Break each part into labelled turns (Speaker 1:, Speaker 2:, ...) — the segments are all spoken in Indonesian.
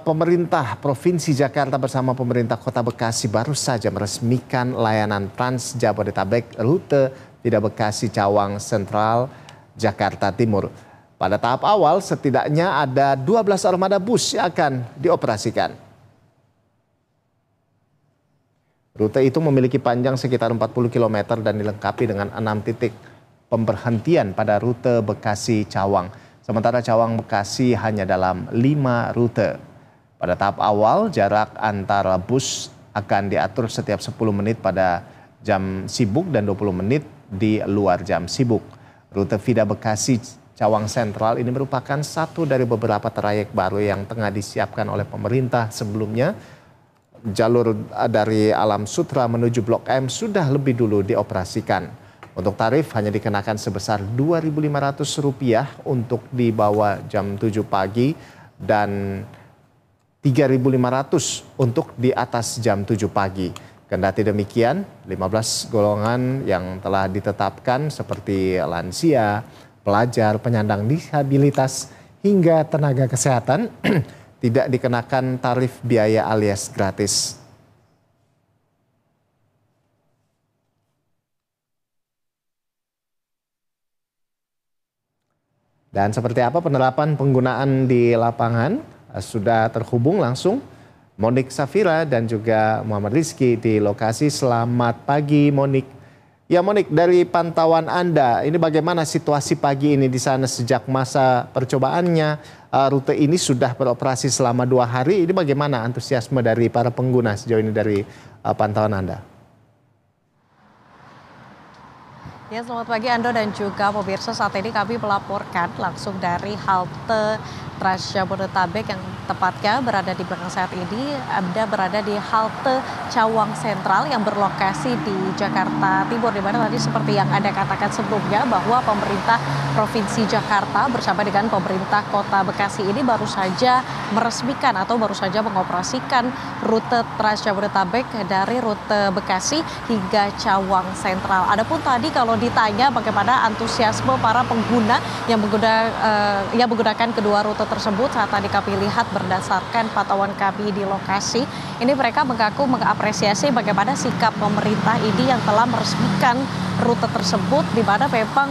Speaker 1: Pemerintah Provinsi Jakarta bersama pemerintah Kota Bekasi baru saja meresmikan layanan Trans Jabodetabek rute Tidak Bekasi Cawang Sentral Jakarta Timur. Pada tahap awal setidaknya ada 12 armada bus yang akan dioperasikan. Rute itu memiliki panjang sekitar 40 km dan dilengkapi dengan 6 titik pemberhentian pada rute Bekasi Cawang. Sementara Cawang Bekasi hanya dalam 5 rute. Pada tahap awal, jarak antara bus akan diatur setiap 10 menit pada jam sibuk dan 20 menit di luar jam sibuk. Rute Vida Bekasi Cawang Sentral ini merupakan satu dari beberapa trayek baru yang tengah disiapkan oleh pemerintah sebelumnya. Jalur dari Alam Sutra menuju Blok M sudah lebih dulu dioperasikan. Untuk tarif hanya dikenakan sebesar Rp2.500 untuk di bawah jam 7 pagi dan Rp3.500 untuk di atas jam 7 pagi. Kendati demikian, 15 golongan yang telah ditetapkan seperti lansia, pelajar, penyandang disabilitas, hingga tenaga kesehatan tidak dikenakan tarif biaya alias gratis. Dan seperti apa penerapan penggunaan di lapangan? Sudah terhubung langsung Monik Safira dan juga Muhammad Rizky di lokasi. Selamat pagi Monik. Ya Monik, dari pantauan Anda, ini bagaimana situasi pagi ini di sana sejak masa percobaannya? Rute ini sudah beroperasi selama 2 hari, ini bagaimana antusiasme dari para pengguna sejauh ini dari pantauan Anda?
Speaker 2: Ya, selamat pagi Ando dan juga pemirsa. Saat ini kami melaporkan langsung dari halte Trans Jabodetabek yang tepatnya berada di belakang saat ini. Anda berada di halte Cawang Sentral yang berlokasi di Jakarta Timur, di mana tadi seperti yang Anda katakan sebelumnya bahwa pemerintah Provinsi Jakarta bersama dengan pemerintah Kota Bekasi ini baru saja meresmikan atau baru saja mengoperasikan rute Trans Jabodetabek dari rute Bekasi hingga Cawang Sentral. Adapun tadi kalau ditanya bagaimana antusiasme para pengguna yang menggunakan kedua rute tersebut, saat tadi kami lihat berdasarkan pantauan kami di lokasi, ini mereka mengaku mengapresiasi bagaimana sikap pemerintah ini yang telah meresmikan rute tersebut, di mana memang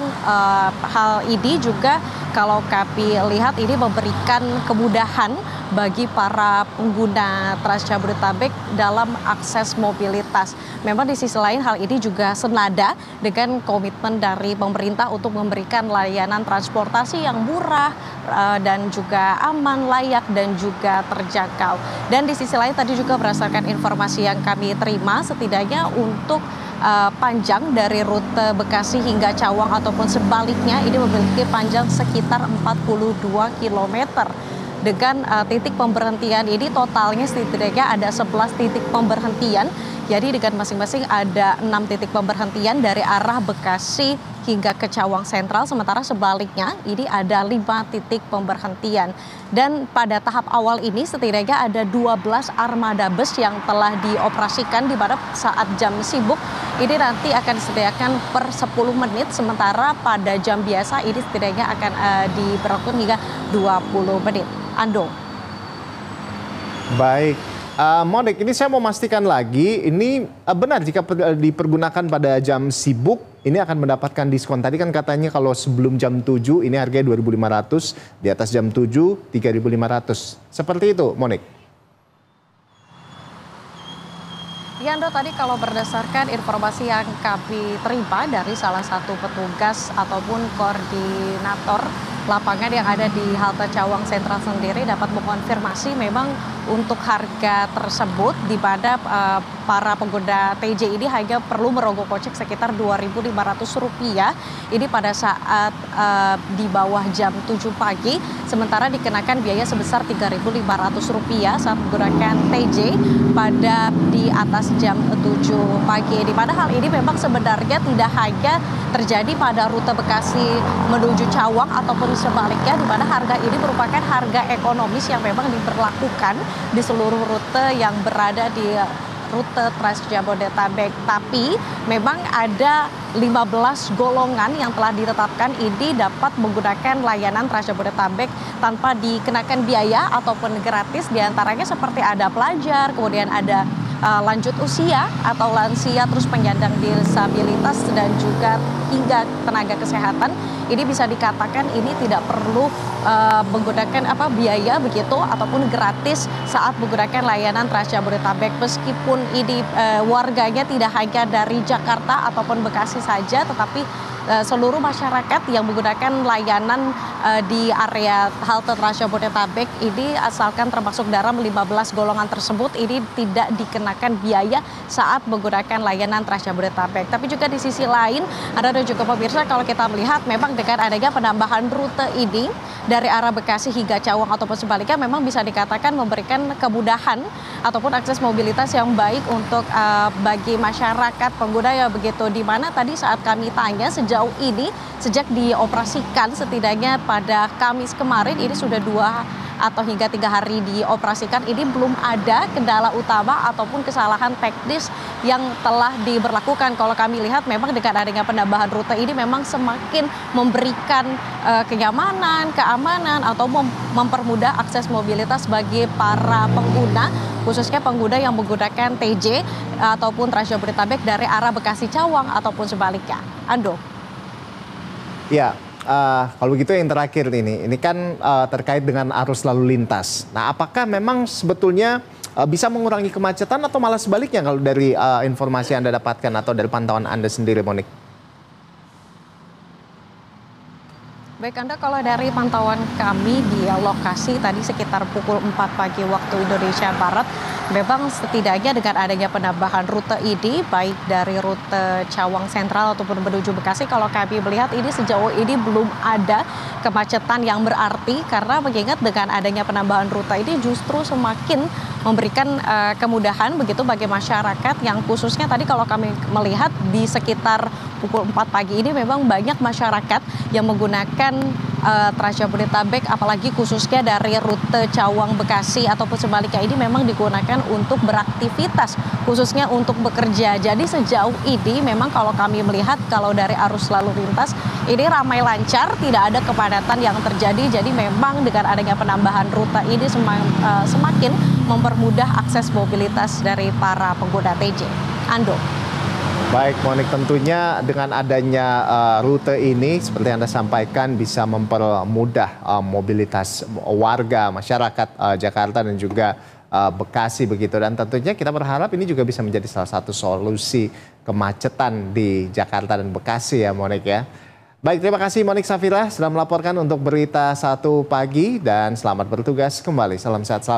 Speaker 2: hal ini juga kalau kami lihat ini memberikan kemudahan bagi para pengguna Trans Jabodetabek dalam akses mobilitas. Memang di sisi lain hal ini juga senada dengan komitmen dari pemerintah untuk memberikan layanan transportasi yang murah dan juga aman, layak dan juga terjangkau. Dan di sisi lain tadi juga berdasarkan informasi yang kami terima, setidaknya untuk panjang dari rute Bekasi hingga Cawang ataupun sebaliknya ini memiliki panjang sekitar 42 km. Dengan titik pemberhentian ini totalnya setidaknya ada 11 titik pemberhentian. Jadi dengan masing-masing ada 6 titik pemberhentian dari arah Bekasi hingga ke Cawang Sentral. Sementara sebaliknya ini ada 5 titik pemberhentian. Dan pada tahap awal ini setidaknya ada 12 armada bus yang telah dioperasikan, di mana saat jam sibuk ini nanti akan disediakan per 10 menit. Sementara pada jam biasa ini setidaknya akan diberlakukan hingga 20 menit. Ando.
Speaker 1: Baik, Monik, ini saya mau memastikan lagi, ini benar jika dipergunakan pada jam sibuk, ini akan mendapatkan diskon. Tadi kan katanya kalau sebelum jam 7 ini harganya Rp2.500, di atas jam 7 Rp3.500. Seperti itu, Monik?
Speaker 2: Ya Ando, tadi kalau berdasarkan informasi yang kami terima dari salah satu petugas ataupun koordinator lapangan yang ada di halte Cawang Sentral sendiri dapat mengonfirmasi memang untuk harga tersebut di mana para pengguna TJ ini hanya perlu merogoh kocek sekitar Rp2.500 ini pada saat di bawah jam 7 pagi, sementara dikenakan biaya sebesar Rp3.500 saat menggunakan TJ pada di atas jam 7 pagi. Di mana hal ini memang sebenarnya tidak hanya terjadi pada rute Bekasi menuju Cawang ataupun sebaliknya, di mana harga ini merupakan harga ekonomis yang memang diberlakukan di seluruh rute yang berada di rute Trans Jabodetabek. Tapi memang ada 15 golongan yang telah ditetapkan ini dapat menggunakan layanan Trans Jabodetabek tanpa dikenakan biaya ataupun gratis. Di antaranya seperti ada pelajar, kemudian ada lanjut usia atau lansia, terus penyandang disabilitas dan juga hingga tenaga kesehatan. Ini bisa dikatakan ini tidak perlu menggunakan biaya begitu ataupun gratis saat menggunakan layanan Trans Jabodetabek. Meskipun ini warganya tidak hanya dari Jakarta ataupun Bekasi saja, tetapi seluruh masyarakat yang menggunakan layanan di area halte Trans Jabodetabek ini asalkan termasuk dalam 15 golongan tersebut ini tidak dikenakan biaya saat menggunakan layanan Trans Jabodetabek. Tapi juga di sisi lain, Anda dan juga pemirsa, kalau kita melihat memang dengan adanya penambahan rute ini dari arah Bekasi hingga Cawang ataupun sebaliknya memang bisa dikatakan memberikan kemudahan ataupun akses mobilitas yang baik untuk bagi masyarakat pengguna ya begitu. Di mana tadi saat kami tanya sejauh ini sejak dioperasikan setidaknya pada Kamis kemarin ini sudah 2 atau hingga 3 hari dioperasikan, ini belum ada kendala utama ataupun kesalahan teknis yang telah diberlakukan. Kalau kami lihat memang dengan adanya penambahan rute ini memang semakin memberikan kenyamanan, keamanan atau mempermudah akses mobilitas bagi para pengguna, khususnya pengguna yang menggunakan TJ ataupun Trans Jabodetabek dari arah Bekasi Cawang ataupun sebaliknya. Ando.
Speaker 1: Ya, kalau begitu yang terakhir ini kan terkait dengan arus lalu lintas. Nah, apakah memang sebetulnya bisa mengurangi kemacetan atau malah sebaliknya kalau dari informasi yang Anda dapatkan atau dari pantauan Anda sendiri, Monik?
Speaker 2: Baik Anda, kalau dari pantauan kami di lokasi tadi sekitar pukul 4 pagi waktu Indonesia Barat, memang setidaknya dengan adanya penambahan rute ini, baik dari rute Cawang Sentral ataupun menuju Bekasi, kalau kami melihat ini sejauh ini belum ada kemacetan yang berarti, karena mengingat dengan adanya penambahan rute ini justru semakin memberikan kemudahan begitu bagi masyarakat yang khususnya tadi kalau kami melihat di sekitar pukul 4 pagi ini memang banyak masyarakat yang menggunakan Trans Jabodetabek, apalagi khususnya dari rute Cawang Bekasi ataupun sebaliknya ini memang digunakan untuk beraktivitas, khususnya untuk bekerja. Jadi sejauh ini memang kalau kami melihat kalau dari arus lalu lintas ini ramai lancar, tidak ada kepadatan yang terjadi. Jadi memang dengan adanya penambahan rute ini semakin mempermudah akses mobilitas dari para pengguna TJ. Ando.
Speaker 1: Baik, Monik, tentunya dengan adanya rute ini seperti yang Anda sampaikan bisa mempermudah mobilitas warga, masyarakat Jakarta dan juga Bekasi begitu. Dan tentunya kita berharap ini juga bisa menjadi salah satu solusi kemacetan di Jakarta dan Bekasi ya, Monik ya. Baik, terima kasih Monik Safira sudah melaporkan untuk Berita 1 Pagi dan selamat bertugas kembali. Salam sehat selalu.